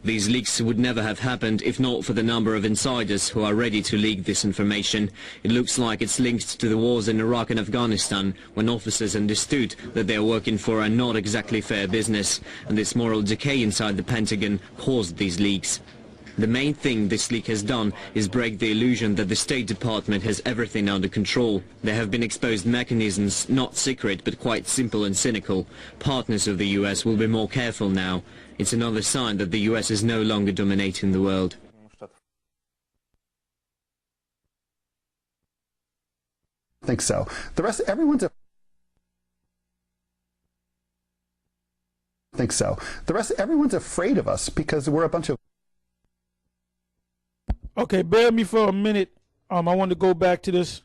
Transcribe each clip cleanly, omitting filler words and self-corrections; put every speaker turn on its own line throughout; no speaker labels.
These leaks would never have happened if not for the number of insiders who are ready to leak this information. It looks like it's linked to the wars in Iraq and Afghanistan, when officers understood that they are working for a not exactly fair business, and this moral decay inside the Pentagon caused these leaks. The main thing this leak has done is break the illusion that the State Department has everything under control. There have been exposed mechanisms, not secret but quite simple and cynical. Partners of the US will be more careful now. It's another sign that the US is no longer dominating the world.
I think so. The rest, everyone's a think so. The rest, everyone's afraid of us because we're a bunch of.
Okay, bear with me for a minute. I want to go back to this.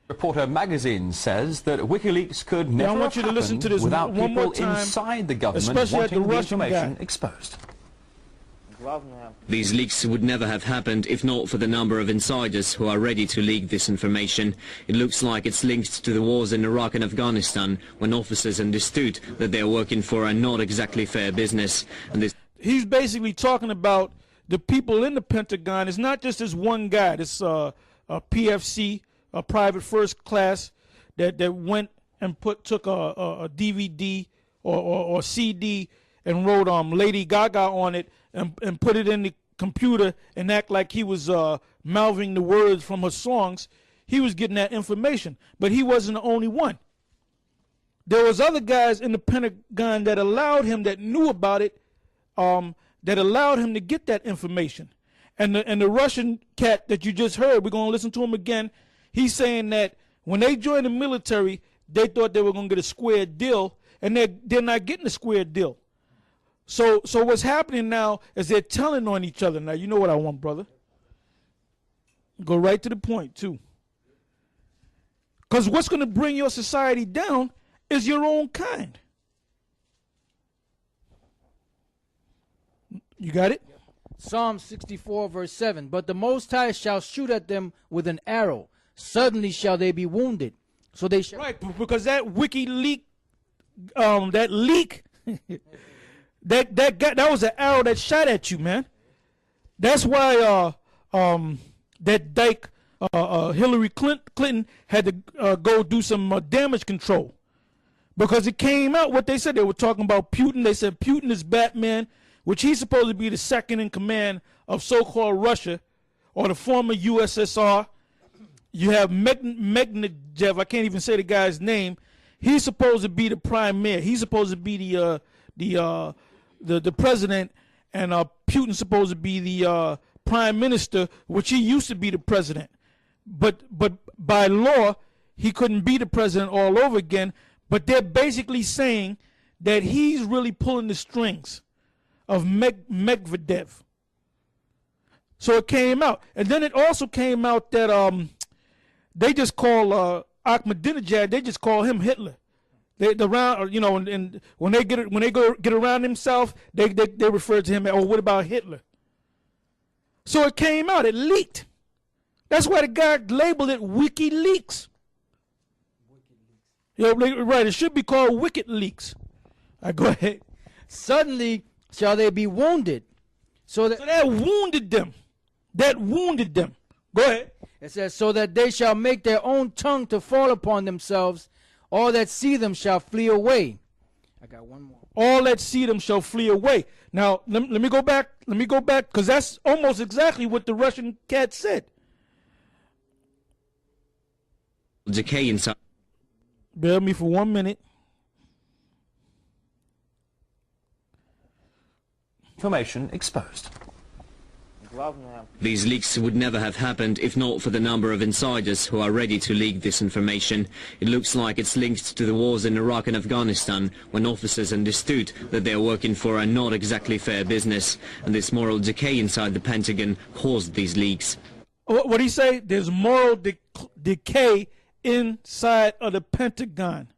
Reporter Magazine says that WikiLeaks could never
I want you to listen to this
without
one more
people
time,
inside the government
especially at the
wanting the
Russian
information
guy.
exposed.
These leaks would never have happened if not for the number of insiders who are ready to leak this information. It looks like it's linked to the wars in Iraq and Afghanistan, when officers understood that they are working for a not exactly fair business. And this
He's basically talking about the people in the Pentagon. It's not just this one guy, this a PFC, a private first class, that went and took a DVD or CD and wrote Lady Gaga on it and put it in the computer and act like he was mouthing the words from her songs. He was getting that information, but he wasn't the only one. There was other guys in the Pentagon that allowed him, that knew about it, that allowed him to get that information. And the Russian cat that you just heard, we're going to listen to him again. He's saying that when they joined the military, they thought they were going to get a square deal, and they're not getting a square deal. So what's happening now is they're telling on each other. Now, you know what I want, brother. Go right to the point, too. Because what's going to bring your society down is your own kind. You got it?
Psalm 64, verse 7. But the Most High shall shoot at them with an arrow. Suddenly shall they be wounded. So they shall. Right,
because that WikiLeaks, that leak, that was an arrow that shot at you, man. That's why that dyke, Hillary Clinton had to go do some damage control. Because it came out what they said. They were talking about Putin. They said Putin is Batman, which he's supposed to be the second in command of so-called Russia or the former USSR. You have Medvedev, I can't even say the guy's name. He's supposed to be the prime mayor. He's supposed to be the president, and Putin's supposed to be the prime minister, which he used to be the president. But by law, he couldn't be the president all over again. But they're basically saying that he's really pulling the strings of Medvedev. So it came out. And then it also came out that they just call Ahmadinejad, they just call him Hitler. And when they get around himself, they refer to him as, oh, what about Hitler? So it came out, it leaked. That's why the guy labeled it WikiLeaks. Yeah, right, it should be called Wicked Leaks. Go ahead.
Suddenly shall they be wounded. So
that wounded them. That wounded them. Go ahead.
It says, so that they shall make their own tongue to fall upon themselves. All that see them shall flee away. I got one more.
All that see them shall flee away. Now, let me go back. Let me go back, because that's almost exactly what the Russian cat said.
Decay inside.
Bear with me for 1 minute.
Information exposed.
These leaks would never have happened if not for the number of insiders who are ready to leak this information. It looks like it's linked to the wars in Iraq and Afghanistan, when officers understood that they are working for a not exactly fair business, and this moral decay inside the Pentagon caused these leaks.
What did he say? There's moral decay inside of the Pentagon.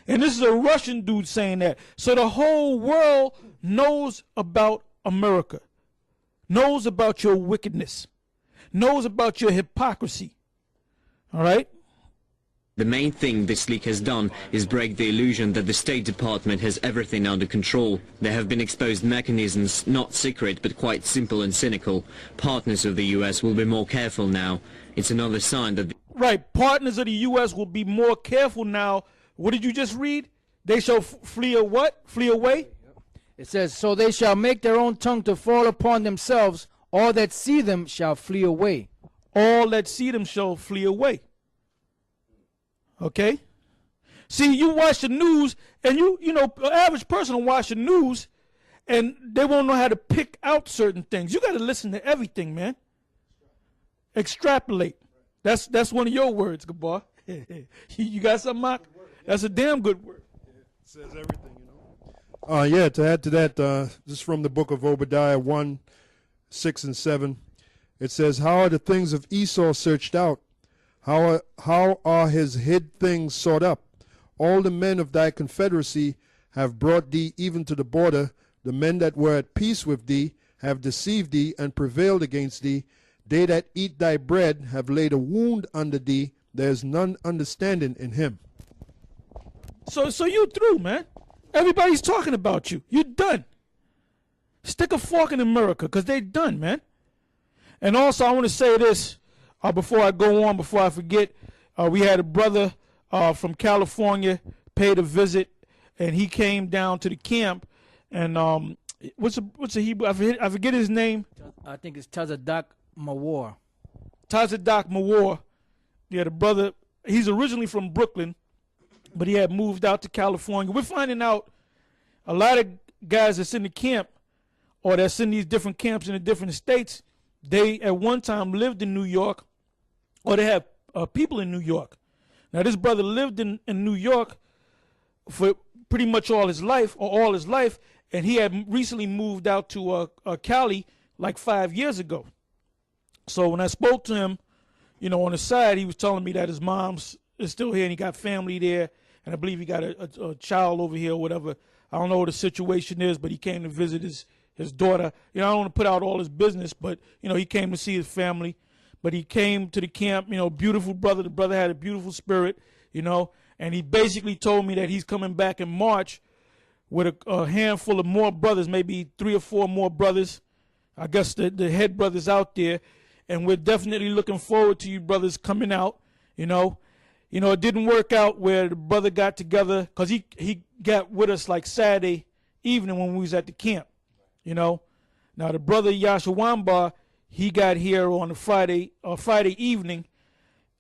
And this is a Russian dude saying that. So the whole world knows about America, knows about your wickedness, knows about your hypocrisy. All right?
The main thing this leak has done is break the illusion that the State Department has everything under control. There have been exposed mechanisms, not secret but quite simple and cynical. Partners of the US will be more careful now. It's another sign that...
Right, partners of the U.S. will be more careful now. What did you just read? They shall flee a what? Flee away?
It says, so they shall make their own tongue to fall upon themselves. All that see them shall flee away.
All that see them shall flee away. Okay? See, you watch the news, and you know, an average person will watch the news, and they won't know how to pick out certain things. You got to listen to everything, man. Extrapolate. That's one of your words, Gabar. You got something, Mark? That's a damn good word.
It says everything, you know. Yeah, to add to that, this is from the book of Obadiah 1, 6 and 7. It says, how are the things of Esau searched out? How are his hid things sought up? All the men of thy confederacy have brought thee even to the border. The men that were at peace with thee have deceived thee and prevailed against thee. They that eat thy bread have laid a wound under thee. There is none understanding in him.
So you through, man. Everybody's talking about you. You're done. Stick a fork in America, because they done, man. And also, I want to say this before I go on, before I forget. We had a brother from California paid a visit, and he came down to the camp. And what's a Hebrew? I forget his name.
I think it's Tazadak Mawar.
Tazadak Mawar. Yeah, the brother. He's originally from Brooklyn, but he had moved out to California. We're finding out a lot of guys that's in the camp, or that's in these different camps in the different states, they at one time lived in New York, or they have people in New York. Now, this brother lived in New York for pretty much all his life, and he had recently moved out to Cali like 5 years ago. So when I spoke to him, you know, on the side, he was telling me that his mom's is still here and he got family there, and I believe he got a child over here or whatever. I don't know what the situation is, but he came to visit his daughter. You know, I don't want to put out all his business, but, you know, he came to see his family. But he came to the camp, you know, beautiful brother. The brother had a beautiful spirit, you know, and he basically told me that he's coming back in March with a handful of more brothers, maybe 3 or 4 more brothers. I guess the head brothers out there. And we're definitely looking forward to you brothers coming out, you know. You know, it didn't work out where the brother got together, because he got with us like Saturday evening when we was at the camp, you know. Now, the brother Yashawamba, he got here on a Friday evening,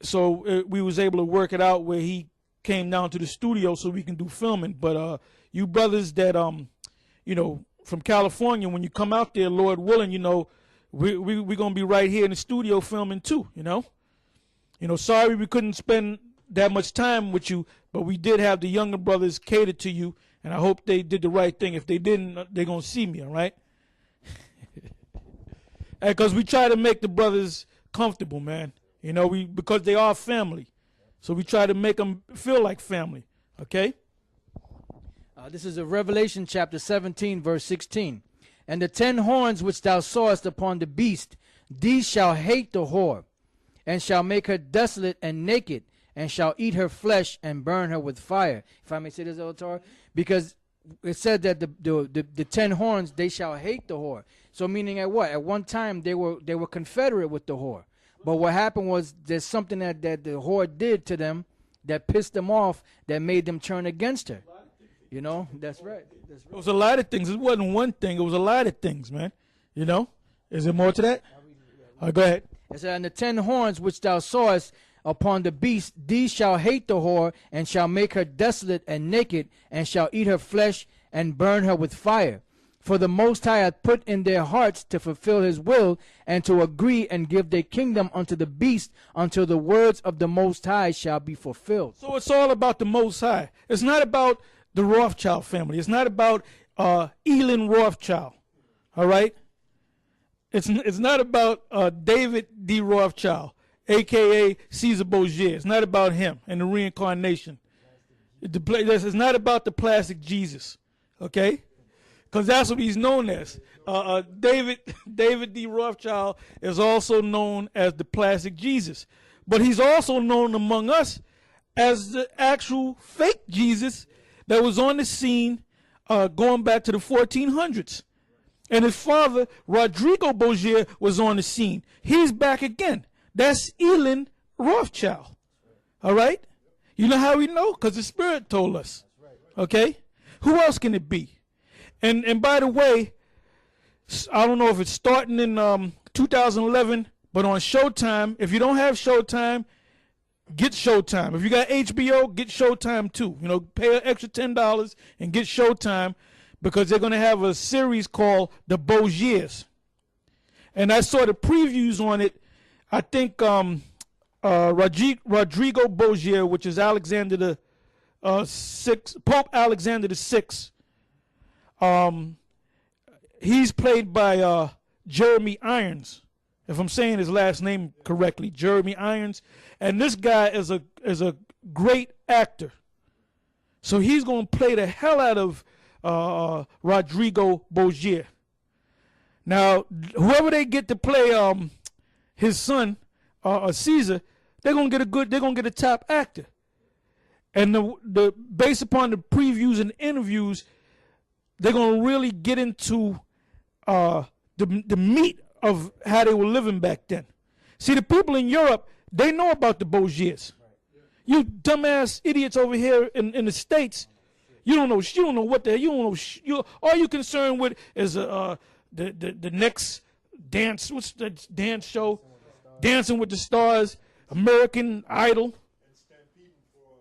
so we was able to work it out where he came down to the studio so we can do filming. But you brothers that, you know, from California, when you come out there, Lord willing, you know, we're going to be right here in the studio filming too, you know. You know, sorry we couldn't spend that much time with you, but we did have the younger brothers cater to you, and I hope they did the right thing. If they didn't, they're going to see me, all right? Because we try to make the brothers comfortable, man. You know, because they are family. So we try to make them feel like family, okay?
This is a Revelation chapter 17, verse 16. And the 10 horns which thou sawest upon the beast, these shall hate the whore, and shall make her desolate and naked, and shall eat her flesh and burn her with fire. If I may say this, Torah, because it said that the 10 horns, they shall hate the whore. So meaning at what? At one time they were confederate with the whore. But what happened was there's something that the whore did to them that pissed them off, that made them turn against her. You know, that's right. That's right.
It was a lot of things. It wasn't one thing. It was a lot of things, man. You know? Is there more to that? Go ahead.
It said, and the 10 horns which thou sawest upon the beast, these shall hate the whore, and shall make her desolate and naked, and shall eat her flesh and burn her with fire. For the Most High hath put in their hearts to fulfill his will, and to agree and give their kingdom unto the beast, until the words of the Most High shall be fulfilled.
So it's all about the Most High. It's not about the Rothschild family. It's not about Elin Rothschild. All right? It's not about David D. Rothschild, a.k.a. Caesar Borgia. It's not about him and the reincarnation. It's not about the plastic Jesus, okay? Because that's what he's known as. David D. Rothschild is also known as the plastic Jesus. But he's also known among us as the actual fake Jesus that was on the scene going back to the 1400s. And his father, Rodrigo Borgia, was on the scene. He's back again. That's Elin Rothschild. All right? You know how we know? Because the Spirit told us. Okay? Who else can it be? And by the way, I don't know if it's starting in 2011, but on Showtime, if you don't have Showtime, get Showtime. If you got HBO, get Showtime too. You know, pay an extra $10 and get Showtime, because they're going to have a series called The Borgias. And I saw the previews on it. I think Rodrigo Borgia, which is Alexander the Pope Alexander the Sixth, he's played by Jeremy Irons, if I'm saying his last name correctly, Jeremy Irons. And this guy is a great actor. So he's going to play the hell out of Rodrigo Borgia. Now, whoever they get to play his son, Caesar, they're gonna get a top actor. And the based upon the previews and interviews, they're gonna really get into the meat of how they were living back then. See, the people in Europe, they know about the Borgias. You dumbass idiots over here in the States, you don't know what the hell. You don't know. All you concerned with is the next dance. What's the dance show? Dancing with the Stars, American Idol,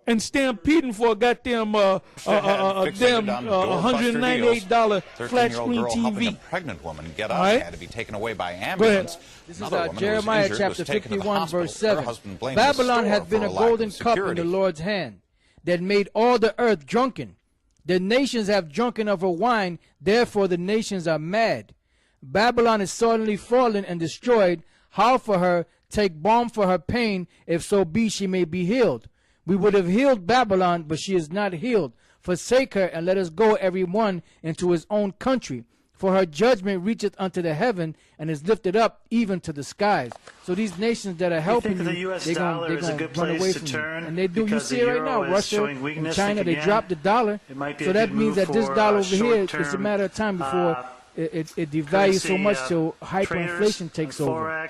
and stampeding for a goddamn $198 flat screen TV.
A pregnant woman get up and had to be taken away by ambulance.
This is Jeremiah chapter 51, verse 7. Babylon hath been a golden cup in the Lord's hand, that made all the earth drunken. The nations have drunken of her wine, therefore the nations are mad. Babylon is suddenly fallen and destroyed. How for her? Take balm for her pain, if so be she may be healed. We would have healed Babylon, but she is not healed. Forsake her, and let us go every one into his own country. For her judgment reacheth unto the heaven, and is lifted up even to the skies. So these nations that are helping you, they're going to run away from you. And they do. You see it right now. Russia and China, they dropped the dollar. So that means that this dollar over here, it's a matter of time before it devalues so much till hyperinflation takes over.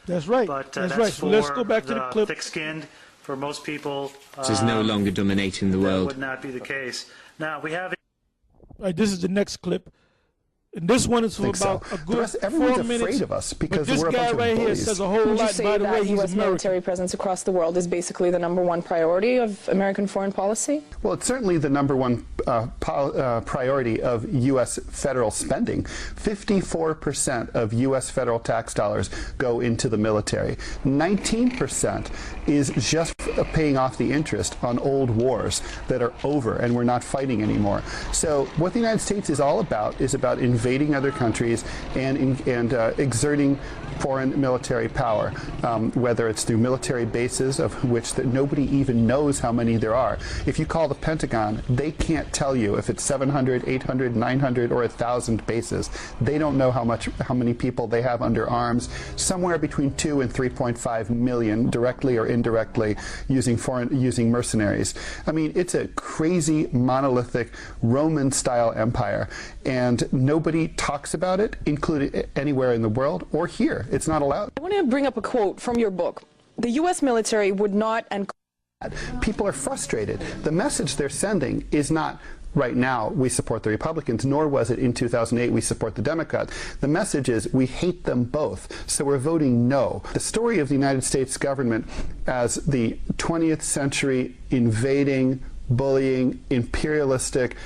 That's right. That's right. So let's go back to the clip.
Thick-skinned, for most people,
This is no longer dominating the
that
world.
would not be the case. Now we have.
All right, this is the next clip. And this one is for about a good 4 minutes.
Afraid of us because
but this
we're a
guy
bunch of
right here
bullies.
says a whole
Would you
lot.
say
By the way,
that
he's
U.S.
American.
military presence across the world is basically the #1 priority of American foreign policy?
Well, it's certainly the #1 priority of U.S. federal spending. 54% of U.S. federal tax dollars go into the military. 19% is just paying off the interest on old wars that are over and we're not fighting anymore. So what the United States is all about is about invading other countries and exerting foreign military power, whether it's through military bases, of which that nobody even knows how many there are. If you call the Pentagon, they can't tell you if it's 700, 800, 900, or 1,000 bases. They don't know how many people they have under arms. Somewhere between 2 and 3.5 million, directly or indirectly, using mercenaries. I mean, it's a crazy, monolithic, Roman-style empire, and nobody talks about it, including anywhere in the world or here. It's not allowed.
I want to bring up a quote from your book. The U.S. military would not and
people are frustrated. The message they're sending is not right now we support the Republicans, nor was it in 2008 we support the Democrats. The message is we hate them both, so we're voting no. The story of the United States government as the 20th century invading, bullying, imperialistic,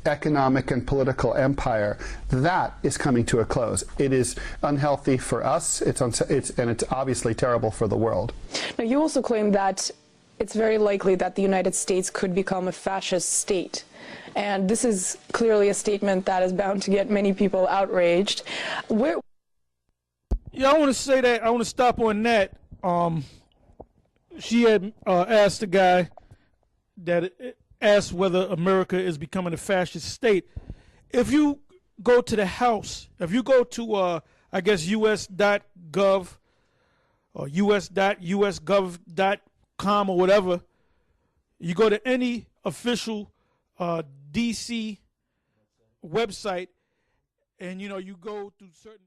economic and political empire, that is coming to a close. It is unhealthy for us, and it's obviously terrible for the world.
Now, you also claim that it's very likely that the United States could become a fascist state. And this is clearly a statement that is bound to get many people outraged.
Yeah, I want to say that. I want to stop on that. She had asked the guy that asked whether America is becoming a fascist state. If you go to the House, if you go to, I guess, us.gov or us.usgov.com or whatever, You go to any official DC website, and you go through certain